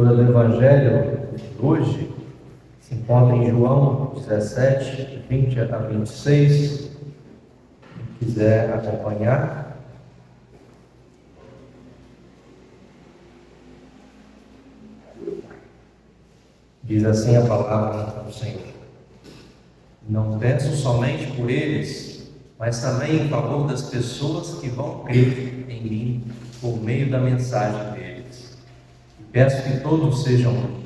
leitura do Evangelho de hoje se encontra em João 17, 20 a 26. Quem quiser acompanhar. Diz assim a palavra do Senhor: Não peço somente por eles, mas também em favor das pessoas que vão crer em mim por meio da mensagem deles. E peço que todos sejam um.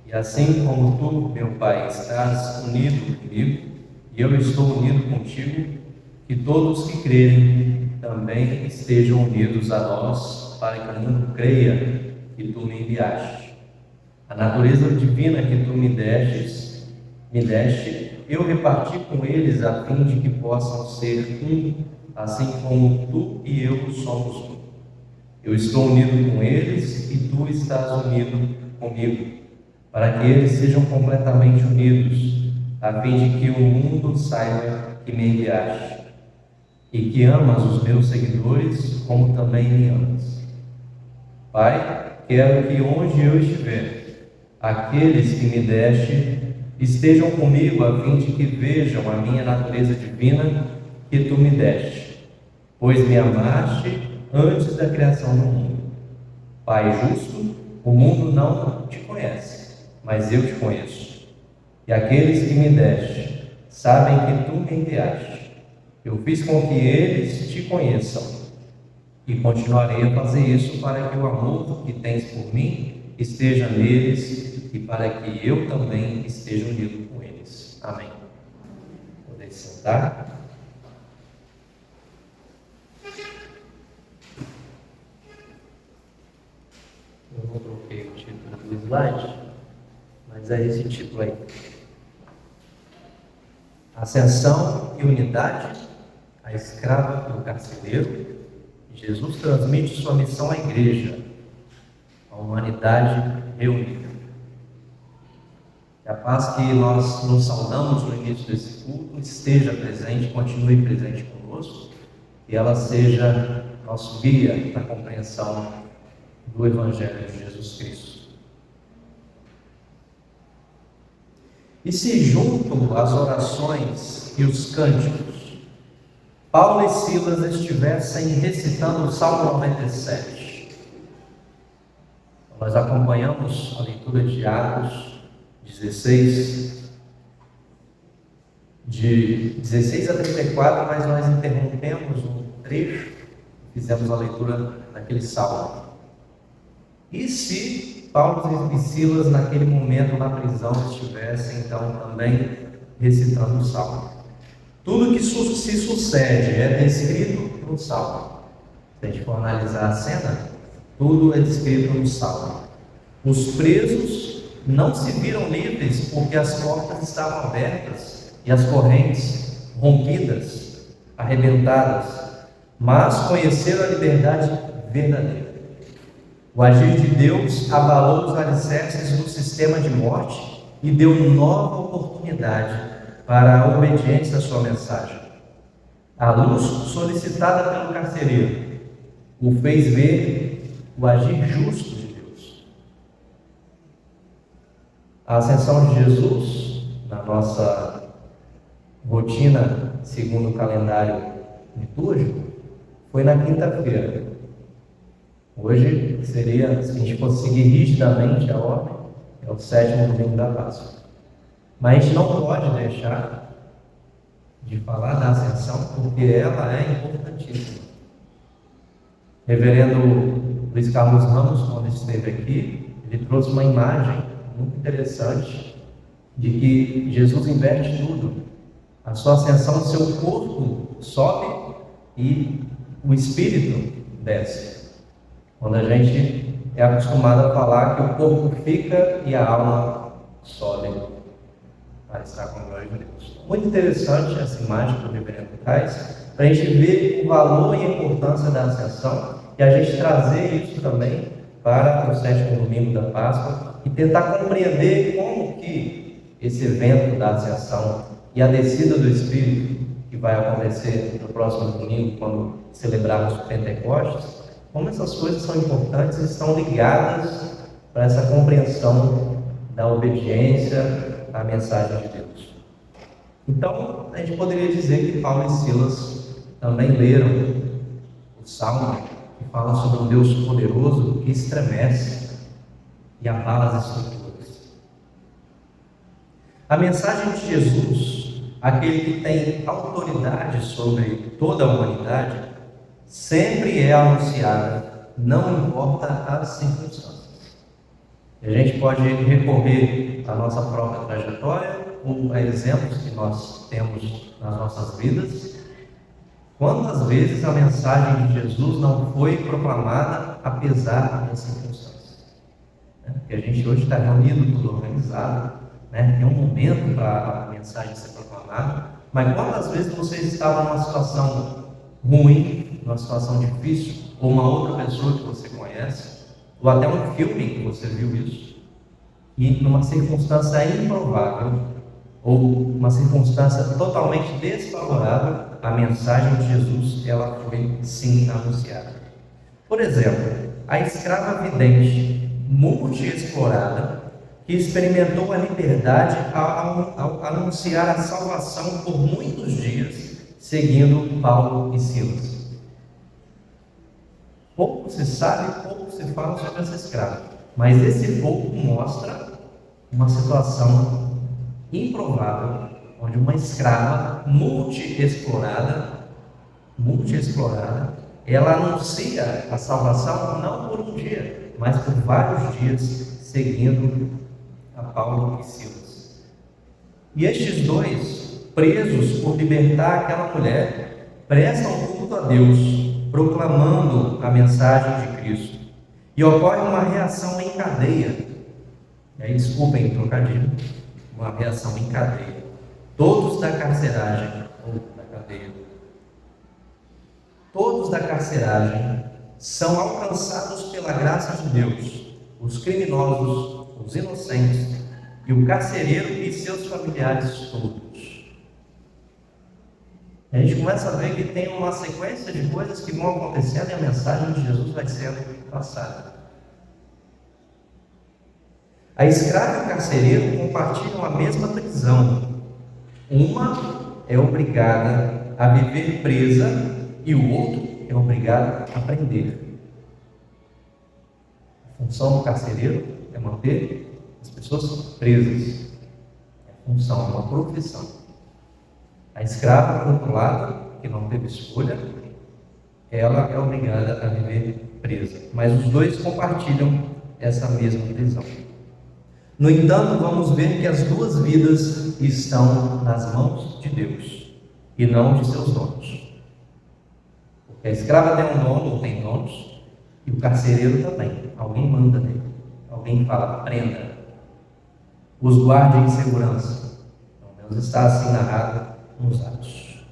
E assim como tu, meu Pai, estás unido comigo, e eu estou unido contigo, que todos que crerem também estejam unidos a nós, para que o mundo creia que tu me enviaste. A natureza divina que tu me deste, eu reparti com eles a fim de que possam ser um, assim como tu e eu somos um. Eu estou unido com eles e tu estás unido comigo, para que eles sejam completamente unidos, a fim de que o mundo saiba que me enviaste, e que amas os meus seguidores como também me amas. Pai, quero que onde eu estiver, aqueles que me deste estejam comigo, a fim de que vejam a minha natureza divina que tu me deste, pois me amaste antes da criação do mundo. Pai justo, o mundo não te conhece, mas eu te conheço. E aqueles que me deste sabem que tu me enviaste. Eu fiz com que eles te conheçam, e continuarei a fazer isso para que o amor que tens por mim esteja neles e para que eu também esteja unido com eles. Amém. Podem sentar. Eu não troquei o título do slide, mas é esse título aí: Ascensão e Unidade, a escrava do carcereiro. Jesus transmite sua missão à igreja, à humanidade reunida. Que a paz que nós nos saudamos no início desse culto esteja presente, continue presente conosco, e ela seja nosso guia na compreensão do Evangelho de Jesus Cristo. E se junto às orações e os cânticos, Paulo e Silas estivessem recitando o Salmo 97. Nós acompanhamos a leitura de Atos 16, de 16 a 34, mas nós interrompemos um trecho, fizemos a leitura daquele salmo. E se Paulo e Silas, naquele momento na prisão, estivessem então também recitando o salmo? Tudo que se sucede é descrito no Salmo. Se a gente for analisar a cena, tudo é descrito no Salmo. Os presos não se viram livres porque as portas estavam abertas e as correntes rompidas, arrebentadas, mas conheceram a liberdade verdadeira. O agir de Deus abalou os alicerces do sistema de morte e deu nova oportunidade para a obediência à sua mensagem. A luz solicitada pelo carcereiro o fez ver o agir justo de Deus. A ascensão de Jesus, na nossa rotina, segundo o calendário litúrgico, foi na quinta-feira. Hoje seria, se a gente fosse seguir rigidamente a ordem, é o 7º domingo da Páscoa. Mas a gente não pode deixar de falar da ascensão, porque ela é importantíssima. Reverendo Luiz Carlos Ramos, quando esteve aqui, ele trouxe uma imagem muito interessante de que Jesus inverte tudo. A sua ascensão, seu corpo sobe e o espírito desce. Quando a gente é acostumado a falar que o corpo fica e a alma sobe para estar com a glória de Deus. Muito interessante essa imagem que o reverendo traz, para a gente ver o valor e a importância da ascensão e a gente trazer isso também para o 7º domingo da Páscoa e tentar compreender como que esse evento da ascensão e a descida do Espírito, que vai acontecer no próximo domingo, quando celebrarmos o Pentecostes, como essas coisas são importantes e estão ligadas para essa compreensão da obediência à mensagem de Deus. Então, a gente poderia dizer que Paulo e Silas também leram o Salmo, que fala sobre um Deus poderoso que estremece e abala as estruturas. A mensagem de Jesus, aquele que tem autoridade sobre toda a humanidade, sempre é anunciada, não importa as circunstâncias. E a gente pode recorrer à nossa própria trajetória ou a exemplos que nós temos nas nossas vidas. Quantas vezes a mensagem de Jesus não foi proclamada apesar das circunstâncias? Porque a gente hoje está reunido, tudo organizado, tem um momento para a mensagem ser proclamada, mas quantas vezes você estava numa situação ruim, numa situação difícil, ou uma outra pessoa que você conhece, ou até um filme que você viu isso, e numa circunstância improvável, ou uma circunstância totalmente desfavorável, a mensagem de Jesus, ela foi sim anunciada. Por exemplo, a escrava vidente, multi-explorada, que experimentou a liberdade ao anunciar a salvação por muitos dias, seguindo Paulo e Silas. Pouco se sabe, pouco se fala sobre essa escrava, mas esse pouco mostra uma situação improvável, onde uma escrava multi-explorada, ela anuncia a salvação não por um dia, mas por vários dias, seguindo a Paulo e Silas. E estes dois, presos por libertar aquela mulher, prestam culto a Deus, proclamando a mensagem de Cristo. E ocorre uma reação em cadeia. Desculpem o trocadilho, uma reação em cadeia. Todos da carceragem, ou da cadeia, todos da carceragem são alcançados pela graça de Deus, os criminosos, os inocentes e o carcereiro e seus familiares todos. A gente começa a ver que tem uma sequência de coisas que vão acontecendo e a mensagem de Jesus vai sendo passada. A escrava e o carcereiro compartilham a mesma prisão. Uma é obrigada a viver presa e o outro é obrigado a aprender. A função do carcereiro é manter as pessoas presas. É a função, é uma profissão. A escrava, por outro lado, que não teve escolha, ela é obrigada a viver presa. Mas os dois compartilham essa mesma prisão. No entanto, vamos ver que as duas vidas estão nas mãos de Deus e não de seus donos. Porque a escrava tem um dono ou tem donos, e o carcereiro também. Alguém manda nele. Alguém fala, prenda. Os guarde em segurança. Pelo menos está assim narrado nos Atos.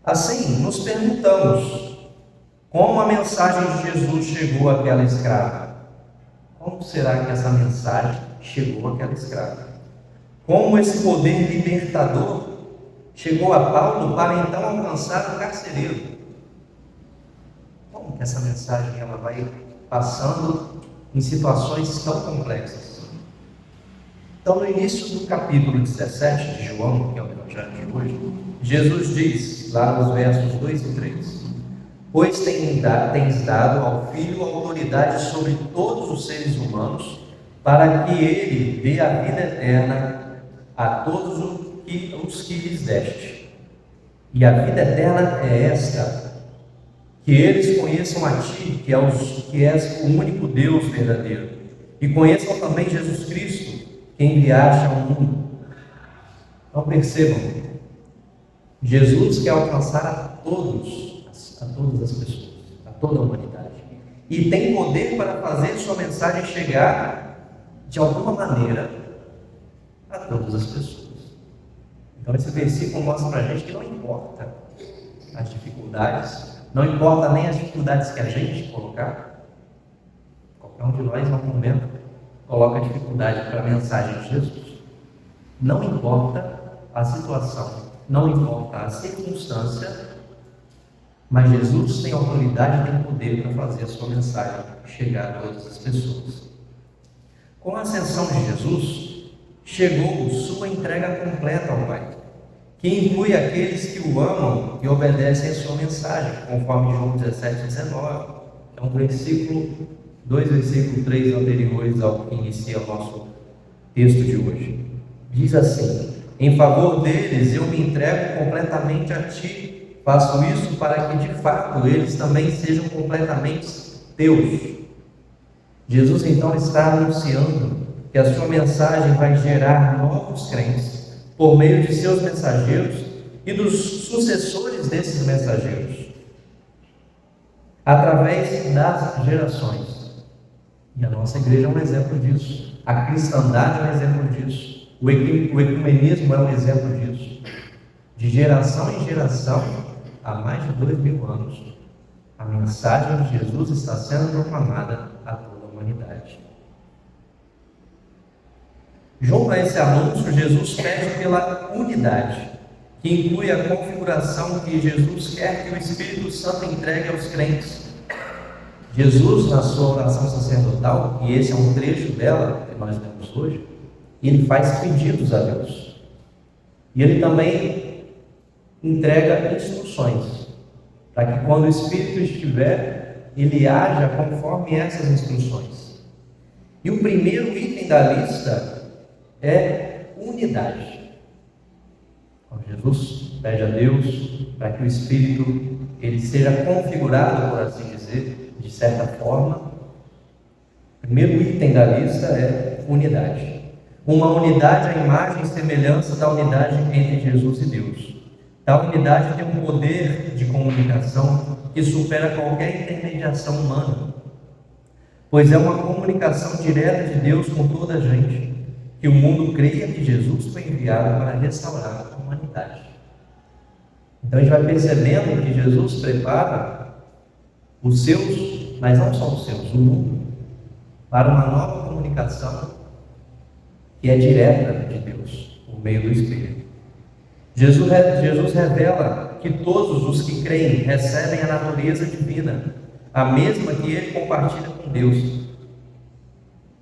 Assim, nos perguntamos como a mensagem de Jesus chegou àquela escrava. Como será que essa mensagem chegou àquela escrava? Como esse poder libertador chegou a Paulo para então alcançar o carcereiro? Como que essa mensagem ela vai passando em situações tão complexas? Então, no início do capítulo 17 de João, que é o evangelho de hoje, Jesus diz, lá nos versos 2 e 3, pois tens dado ao Filho autoridade sobre todos os seres humanos, para que ele dê a vida eterna a todos os que lhes deste. E a vida eterna é esta, que eles conheçam a Ti, que és o único Deus verdadeiro, e conheçam também Jesus Cristo, que enviaste ao mundo. Então percebam, Jesus quer alcançar a todas as pessoas, a toda a humanidade, e tem poder para fazer sua mensagem chegar de alguma maneira a todas as pessoas. Então esse versículo mostra para a gente que não importa as dificuldades, não importa nem as dificuldades que a gente colocar. Qualquer um de nós, em algum momento, coloca dificuldade para a mensagem de Jesus. Não importa a situação, não importa a circunstância, mas Jesus tem autoridade e tem poder para fazer a sua mensagem chegar a todas as pessoas. Com a ascensão de Jesus, chegou sua entrega completa ao Pai, que inclui aqueles que o amam e obedecem a sua mensagem, conforme João 17:19. É um versículo, 2 versículos 3 anteriores ao que inicia o nosso texto de hoje. Diz assim: em favor deles eu me entrego completamente a ti, faço isso para que de fato eles também sejam completamente teus. Jesus então está anunciando que a sua mensagem vai gerar novos crentes por meio de seus mensageiros e dos sucessores desses mensageiros, através das gerações. E a nossa igreja é um exemplo disso, a cristandade é um exemplo disso, o ecumenismo é um exemplo disso. De geração em geração, há mais de 2000 anos, a mensagem de Jesus está sendo proclamada a toda a humanidade. Junto a esse anúncio, Jesus pede pela unidade, que inclui a configuração que Jesus quer que o Espírito Santo entregue aos crentes. Jesus, na sua oração sacerdotal, e esse é um trecho dela que nós lemos hoje, ele faz pedidos a Deus. E ele também entrega instruções, para que quando o Espírito estiver, ele haja conforme essas instruções. E o primeiro item da lista é unidade. Então, Jesus pede a Deus para que o Espírito ele seja configurado, por assim dizer, de certa forma. O primeiro item da lista é unidade. Uma unidade à imagem e semelhança da unidade entre Jesus e Deus. Tal unidade tem um poder de comunicação que supera qualquer intermediação humana, pois é uma comunicação direta de Deus com toda a gente, que o mundo creia que Jesus foi enviado para restaurar a humanidade. Então a gente vai percebendo que Jesus prepara os seus, mas não só os seus, o mundo, para uma nova comunicação que é direta de Deus, por meio do Espírito. Jesus revela que todos os que creem recebem a natureza divina, a mesma que ele compartilha com Deus.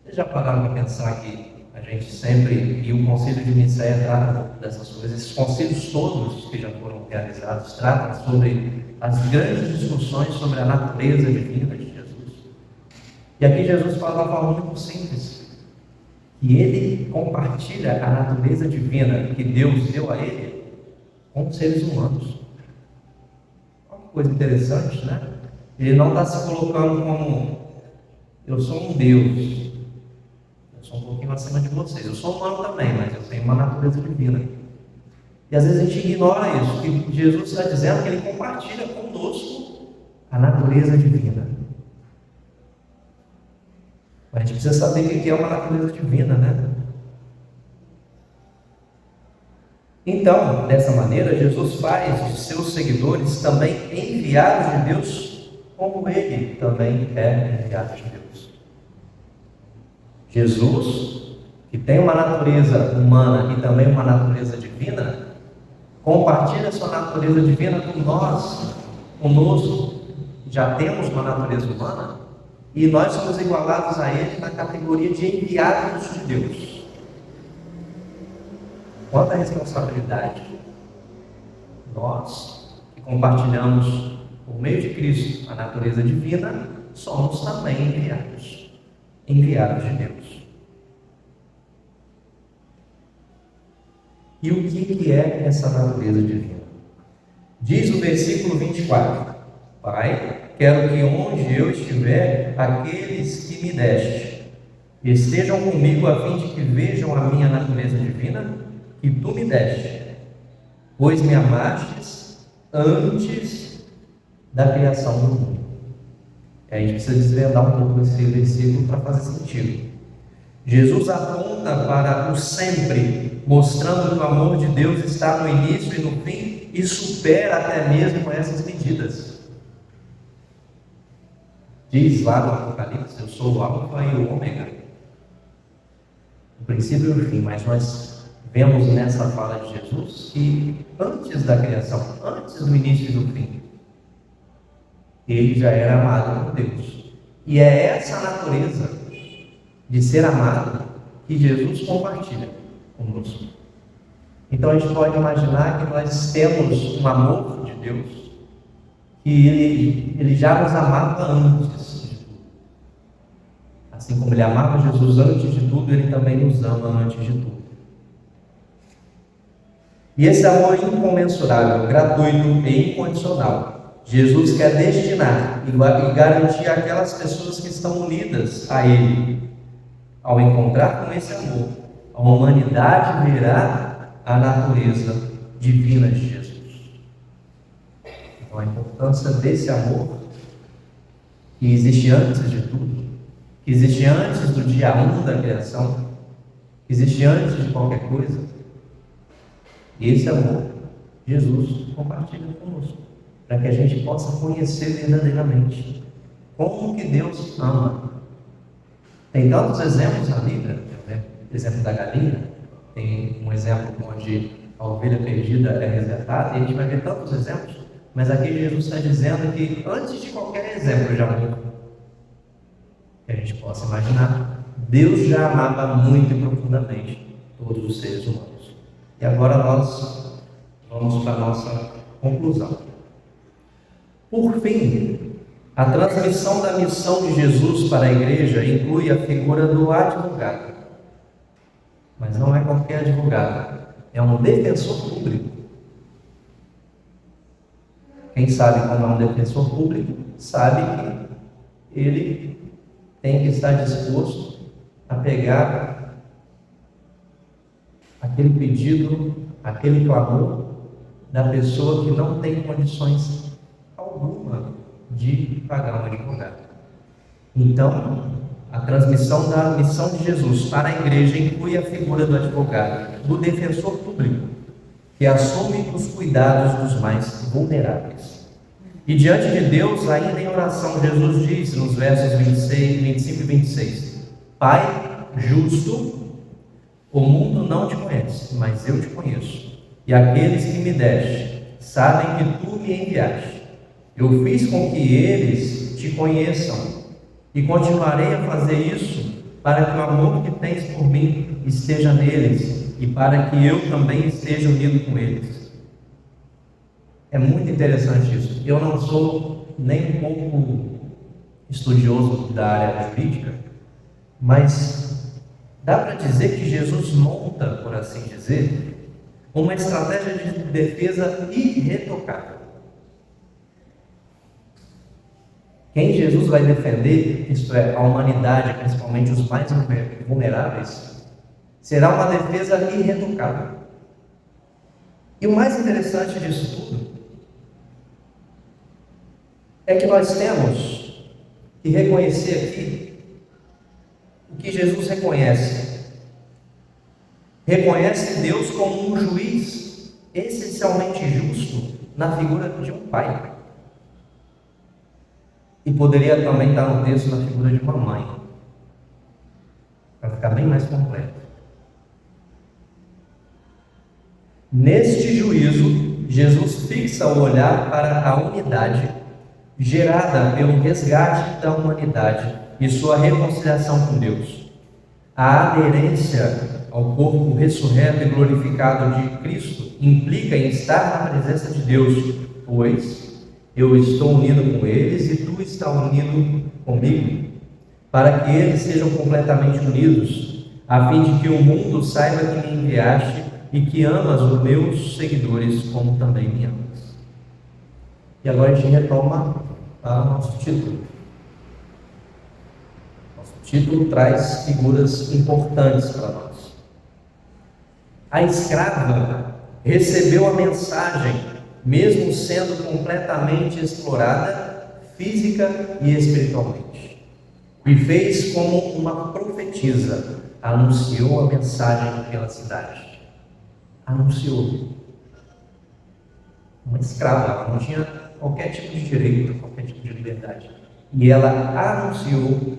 Vocês já pararam para pensar que a gente sempre, e o Concílio de Nicéia trata dessas coisas, esses concílios todos que já foram realizados tratam sobre as grandes discussões sobre a natureza divina de Jesus. E aqui Jesus fala de uma forma muito simples, que ele compartilha a natureza divina que Deus deu a ele com os seres humanos. Uma coisa interessante, né? Ele não está se colocando como eu sou um Deus, eu sou um pouquinho acima de vocês, eu sou humano também, mas eu tenho uma natureza divina. E às vezes a gente ignora isso, que Jesus está dizendo que ele compartilha conosco a natureza divina. Mas a gente precisa saber o que é uma natureza divina, né? Então, dessa maneira, Jesus faz os seus seguidores também enviados de Deus, como ele também é enviado de Deus. Jesus, que tem uma natureza humana e também uma natureza divina, compartilha a sua natureza divina com nós, conosco. Já temos uma natureza humana e nós somos igualados a ele na categoria de enviados de Deus. Quanta responsabilidade! Nós, que compartilhamos, por meio de Cristo, a natureza divina, somos também enviados de Deus. E o que é essa natureza divina? Diz o versículo 24: Pai, quero que onde eu estiver, aqueles que me deste estejam comigo, a fim de que vejam a minha natureza divina, que tu me deste, pois me amastes antes da criação do mundo. A gente precisa desvendar um pouco esse versículo para fazer sentido. Jesus aponta para o sempre, mostrando que o amor de Deus está no início e no fim, e supera até mesmo essas medidas. Diz lá no Apocalipse: eu sou o Alfa e o Ômega, o princípio e o fim. Mas nós vemos nessa fala de Jesus que antes da criação, antes do início e do fim, ele já era amado por Deus. E é essa natureza de ser amado que Jesus compartilha conosco. Então a gente pode imaginar que nós temos um amor de Deus, que Ele já nos amava antes de tudo. Assim como Ele amava Jesus antes de tudo, Ele também nos ama antes de tudo. E esse amor incomensurável, gratuito e incondicional, Jesus quer destinar e garantir àquelas pessoas que estão unidas a Ele. Ao encontrar com esse amor, a humanidade verá a natureza divina de Jesus. Então a importância desse amor, que existe antes de tudo, que existe antes do dia 1 da criação, que existe antes de qualquer coisa, e esse amor, Jesus compartilha conosco, para que a gente possa conhecer verdadeiramente como que Deus ama. Tem tantos exemplos na Bíblia, o exemplo da galinha, tem um exemplo onde a ovelha perdida é resgatada, e a gente vai ver tantos exemplos, mas aqui Jesus está dizendo que antes de qualquer exemplo de amor que a gente possa imaginar, Deus já amava muito e profundamente todos os seres humanos. E agora nós vamos para a nossa conclusão. Por fim, a transmissão da missão de Jesus para a igreja inclui a figura do advogado. Mas não é qualquer advogado, é um defensor público. Quem sabe como é um defensor público, sabe que ele tem que estar disposto a pegar aquele pedido, aquele clamor da pessoa que não tem condições alguma de pagar um advogado. Então, a transmissão da missão de Jesus para a igreja inclui a figura do advogado, do defensor público, que assume os cuidados dos mais vulneráveis. E diante de Deus, ainda em oração, Jesus diz nos versos 25 e 26: Pai justo, o mundo não te conhece, mas eu te conheço. E aqueles que me deste sabem que tu me enviaste. Eu fiz com que eles te conheçam e continuarei a fazer isso para que o amor que tens por mim esteja neles e para que eu também esteja unido com eles. É muito interessante isso. Eu não sou nem um pouco estudioso da área jurídica, mas dá para dizer que Jesus monta, por assim dizer, uma estratégia de defesa irretocável. Quem Jesus vai defender, isto é, a humanidade, principalmente os mais vulneráveis, será uma defesa irretocável. E o mais interessante disso tudo é que nós temos que reconhecer aqui o que Jesus reconhece. Reconhece Deus como um juiz essencialmente justo na figura de um pai. E poderia também estar no texto na figura de uma mãe, para ficar bem mais completo. Neste juízo, Jesus fixa o olhar para a unidade gerada pelo resgate da humanidade e sua reconciliação com Deus. A aderência ao corpo ressurreto e glorificado de Cristo implica em estar na presença de Deus, pois eu estou unido com eles e tu estás unido comigo, para que eles sejam completamente unidos, a fim de que o mundo saiba que me enviaste e que amas os meus seguidores como também me amas. E agora a gente retoma para o nosso título. Nosso título traz figuras importantes para nós. A escrava recebeu a mensagem, mesmo sendo completamente explorada física e espiritualmente, e fez como uma profetisa, anunciou a mensagem pela cidade. Anunciou. Uma escrava, ela não tinha qualquer tipo de direito, qualquer tipo de liberdade, e ela anunciou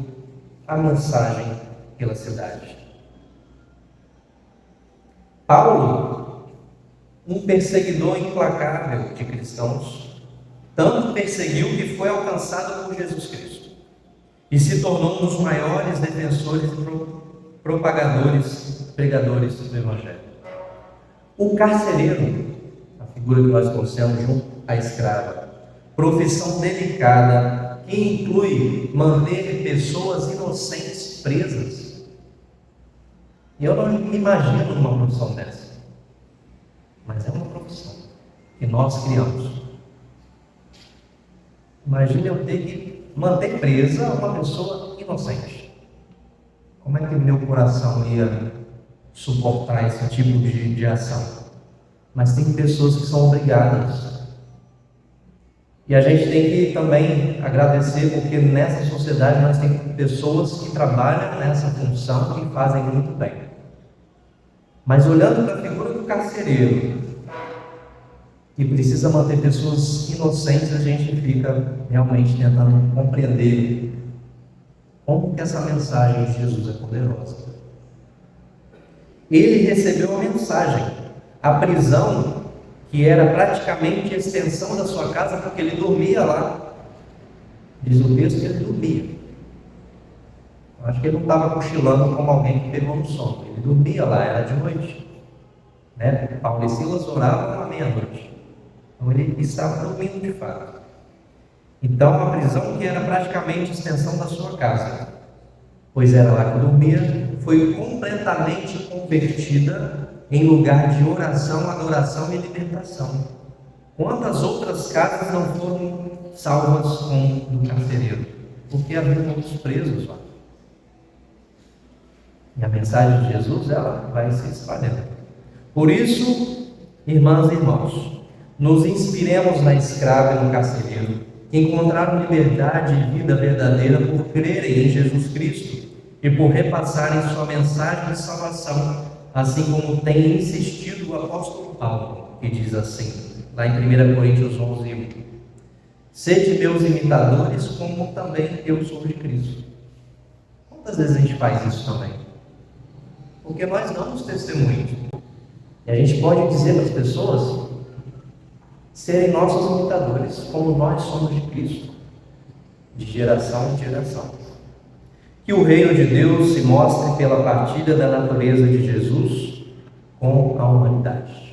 a mensagem pela cidade. Paulo, um perseguidor implacável de cristãos, tanto perseguiu que foi alcançado por Jesus Cristo. e se tornou um dos maiores defensores e propagadores, pregadores do Evangelho. O carcereiro, a figura que nós trouxemos junto à escrava, profissão delicada que inclui manter pessoas inocentes presas. E eu não me imagino uma profissão dessa, mas é uma profissão que nós criamos. Imagine eu ter que manter presa uma pessoa inocente. Como é que o meu coração ia suportar esse tipo de ação? Mas tem pessoas que são obrigadas. E a gente tem que também agradecer, porque nessa sociedade nós temos pessoas que trabalham nessa função e fazem muito bem. Mas olhando para a figura do carcereiro, que precisa manter pessoas inocentes, a gente fica realmente tentando compreender como que essa mensagem de Jesus é poderosa. Ele recebeu a mensagem, a prisão, que era praticamente a extensão da sua casa, porque ele dormia lá. Diz o texto que ele dormia. Acho que ele não estava cochilando como alguém que pegou no sono. Ele dormia lá, era de noite. Paulo e Silas oravam à meia-noite. Então ele estava dormindo de fato. Então a prisão, que era praticamente a extensão da sua casa, pois era lá que dormia, foi completamente convertida em lugar de oração, adoração e libertação. Quantas outras casas não foram salvas com o carcereiro? Porque havia outros presos lá. E a mensagem de Jesus, ela vai se espalhando. Por isso, irmãs e irmãos, nos inspiremos na escrava e no carcereiro, que encontraram liberdade e vida verdadeira por crerem em Jesus Cristo e por repassarem sua mensagem de salvação, assim como tem insistido o apóstolo Paulo, que diz assim, lá em 1 Coríntios 11:1: sede meus imitadores, como também eu sou de Cristo. Quantas vezes a gente faz isso também? Porque nós damos testemunhos. E a gente pode dizer para as pessoas serem nossos imitadores, como nós somos de Cristo, de geração em geração. Que o reino de Deus se mostre pela partilha da natureza de Jesus com a humanidade.